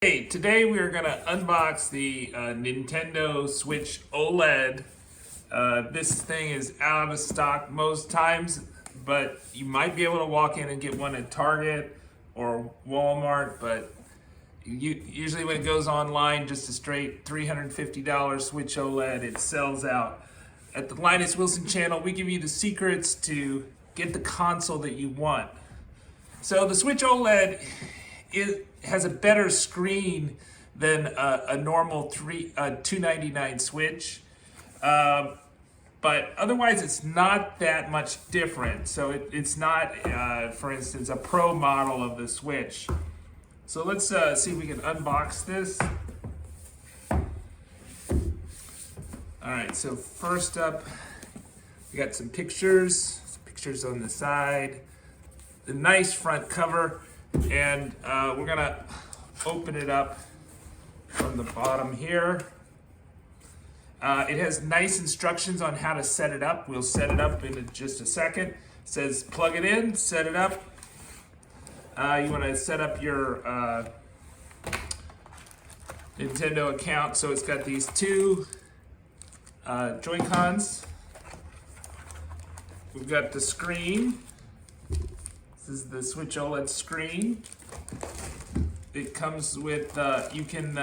Hey, today we are going to unbox the Nintendo Switch OLED. This thing is out of stock most times, but you might be able to walk in and get one at Target or Walmart, but usually when it goes online, just a straight $350 Switch OLED, it sells out. At the Linus Wilson channel, we give you the secrets to get the console that you want. So the Switch OLED has a better screen than a normal $299 Switch, but otherwise it's not that much different. So it's not, for instance, a Pro model of the Switch. So let's see if we can unbox this. All right, so first up, we got some pictures on the side, the nice front cover. And we're gonna open it up from the bottom here. It has nice instructions on how to set it up. We'll set it up in just a second. It says plug it in, set it up. You want to set up your Nintendo account. So it's got these two Joy-Cons. We've got the screen. This is the Switch OLED screen. It comes with, you can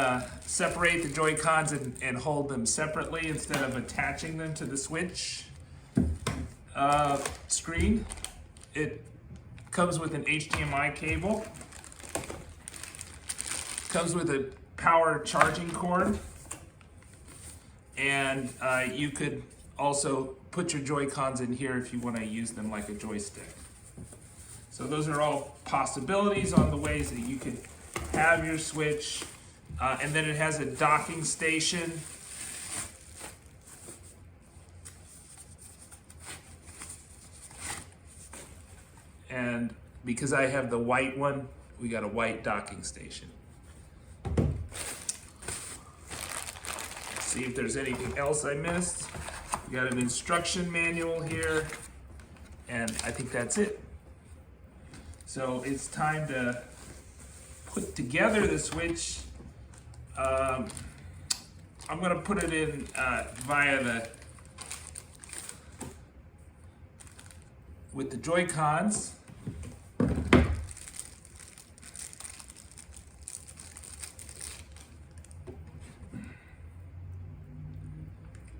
separate the Joy-Cons and hold them separately instead of attaching them to the Switch screen. It comes with an HDMI cable. Comes with a power charging cord. And you could also put your Joy-Cons in here if you want to use them like a joystick. So those are all possibilities on the ways that you could have your Switch. And then it has a docking station. And because I have the white one, we got a white docking station. Let's see if there's anything else I missed. We got an instruction manual here. And I think that's it. So it's time to put together the Switch. I'm going to put it in with the Joy-Cons.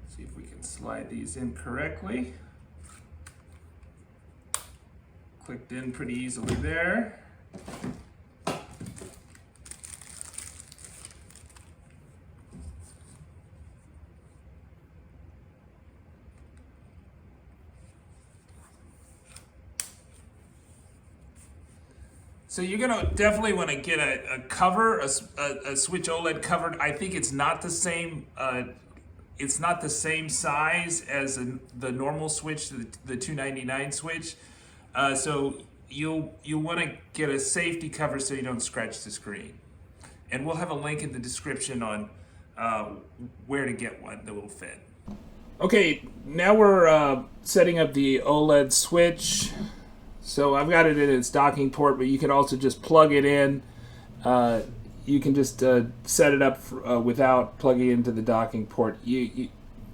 See if we can slide these in correctly. Clicked in pretty easily there. So you're gonna definitely want to get a cover, a Switch OLED cover. I think it's not the same. It's not the same size as the normal Switch, the $299 Switch. So you'll want to get a safety cover so you don't scratch the screen. And we'll have a link in the description on where to get one that will fit. Okay, now we're setting up the OLED Switch. So I've got it in its docking port, but you can also just plug it in. You can just set it up without plugging into the docking port.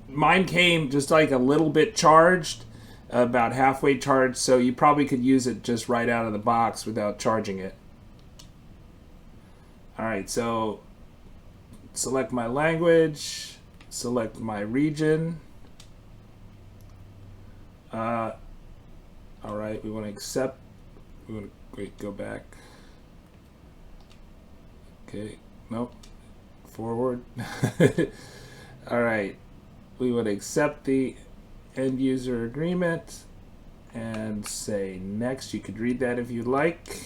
Mine came just like a little bit charged. About halfway charged, so you probably could use it just right out of the box without charging it. Alright, so select my language, select my region. Alright, we want to accept, we want to go back. Okay, nope, forward. Alright, we would accept the end user agreement and say next. You could read that if you'd like.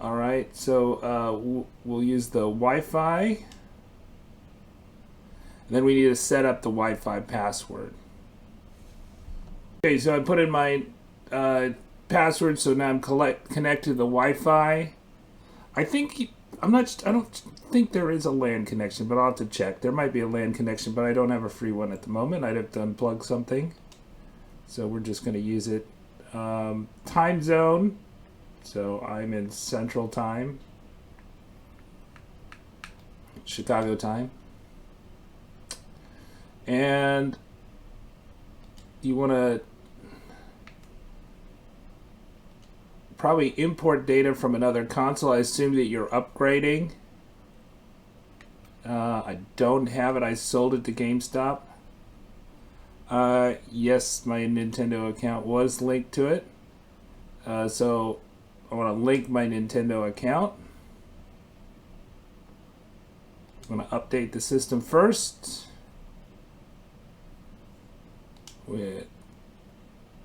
All right, so we'll use the Wi-Fi. Then we need to set up the Wi-Fi password. Okay, so I put in my password, so now I'm connected to the Wi-Fi. I don't think there is a LAN connection, but I'll have to check. There might be a LAN connection, but I don't have a free one at the moment. I'd have to unplug something. So we're just going to use it Time zone. So I'm in Central Time, Chicago time. And you want to probably import data from another console. I assume that you're upgrading. I don't have it. I sold it to GameStop. Yes, my Nintendo account was linked to it. So I want to link my Nintendo account. I'm going to update the system first. There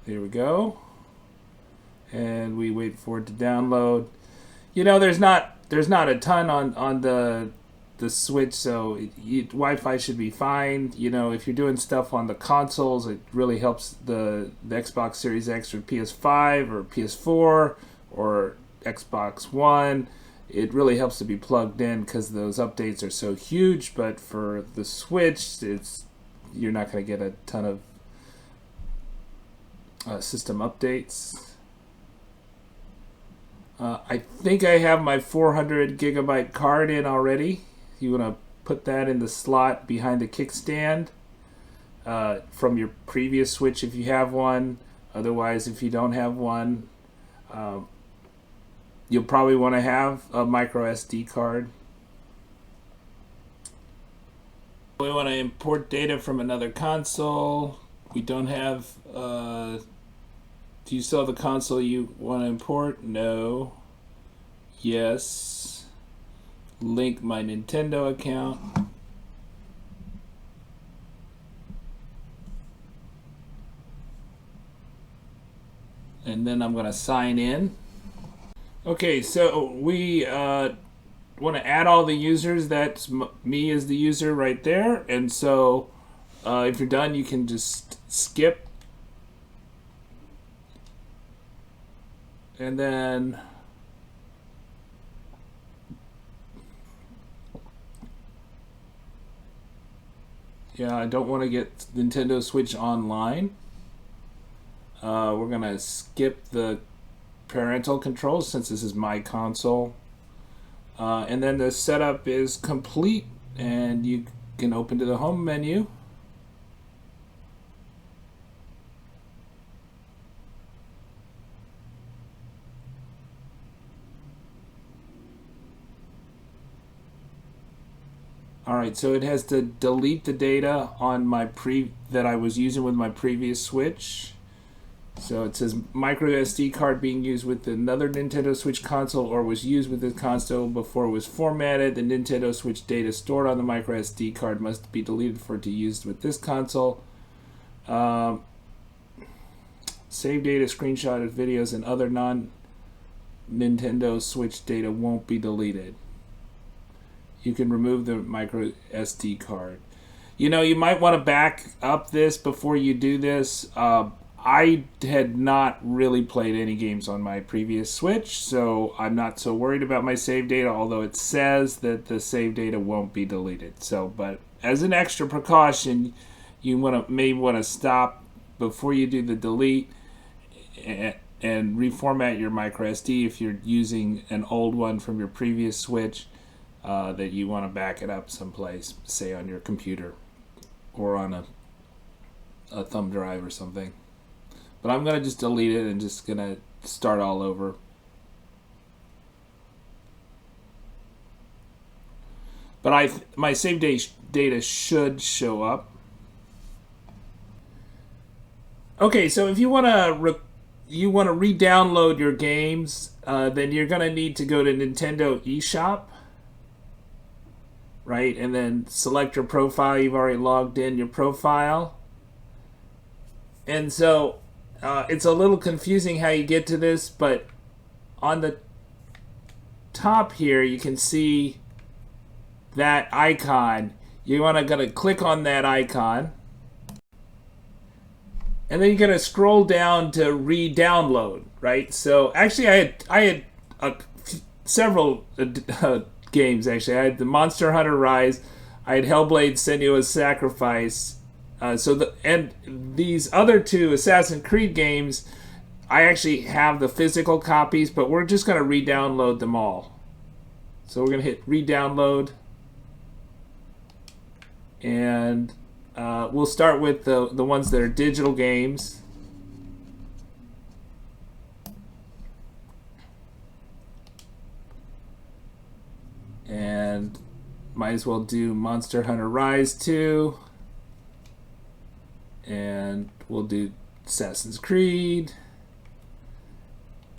we go. And we wait for it to download. You know, there's not a ton on the Switch, so Wi-Fi should be fine. You know, if you're doing stuff on the consoles, it really helps the Xbox Series X or PS5 or PS4 or Xbox One. It really helps to be plugged in because those updates are so huge. But for the Switch, you're not going to get a ton of system updates. I think I have my 400 gigabyte card in already. You want to put that in the slot behind the kickstand from your previous Switch if you have one. Otherwise, if you don't have one, you'll probably want to have a micro SD card. We want to import data from another console. We don't have... do you sell the console you want to import? No. Yes. Link my Nintendo account. And then I'm going to sign in. Okay, so we want to add all the users. That's me as the user right there. And so if you're done, you can just skip. And then yeah, I don't want to get Nintendo Switch Online. We're going to skip the parental controls since this is my console. And then the setup is complete, and you can open to the home menu. Alright, so it has to delete the data on my that I was using with my previous Switch. So it says micro SD card being used with another Nintendo Switch console or was used with this console before it was formatted. The Nintendo Switch data stored on the micro SD card must be deleted for it to be used with this console. Save data, screenshot of videos, and other non-Nintendo Switch data won't be deleted. You can remove the micro SD card. You know, you might want to back up this before you do this. I had not really played any games on my previous Switch, so I'm not so worried about my save data, although it says that the save data won't be deleted. So, but as an extra precaution, you may want to stop before you do the delete and reformat your micro SD if you're using an old one from your previous Switch. That you want to back it up someplace, say on your computer or on a thumb drive or something. But I'm going to just delete it and just going to start all over. But my save data should show up. Okay, so if you want to re-download your games, then you're going to need to go to Nintendo Eshop. Right, and then select your profile. You've already logged in your profile. And so it's a little confusing how you get to this, but on the top here you can see that icon. You want to click on that icon. And then you're going to scroll down to re-download, right? So actually I had several games actually. I had the Monster Hunter Rise, I had Hellblade: Senua's Sacrifice, and these other two Assassin's Creed games I actually have the physical copies, but we're just going to re-download them all. So we're going to hit re-download, and we'll start with the ones that are digital games. And might as well do Monster Hunter Rise 2. And we'll do Assassin's Creed.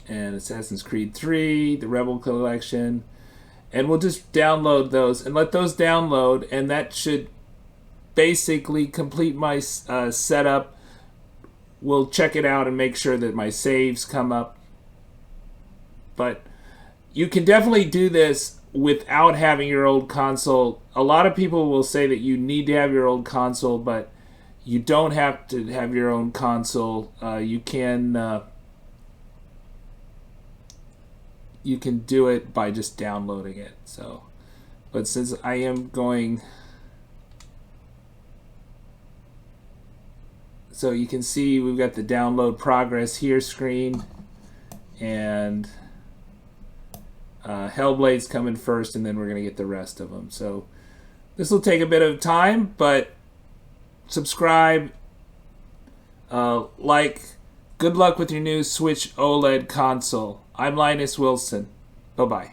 And Assassin's Creed 3, the Rebel Collection. And we'll just download those and let those download. And that should basically complete my setup. We'll check it out and make sure that my saves come up. But you can definitely do this without having your old console. A lot of people will say that you need to have your old console, but you don't have to have your own console. You can do it by just downloading it. So, but since I am going, so you can see we've got the download progress here screen, and Hellblade's coming first, and then we're going to get the rest of them. So this will take a bit of time, but subscribe, like. Good luck with your new Switch OLED console. I'm Linus Wilson. Bye-bye.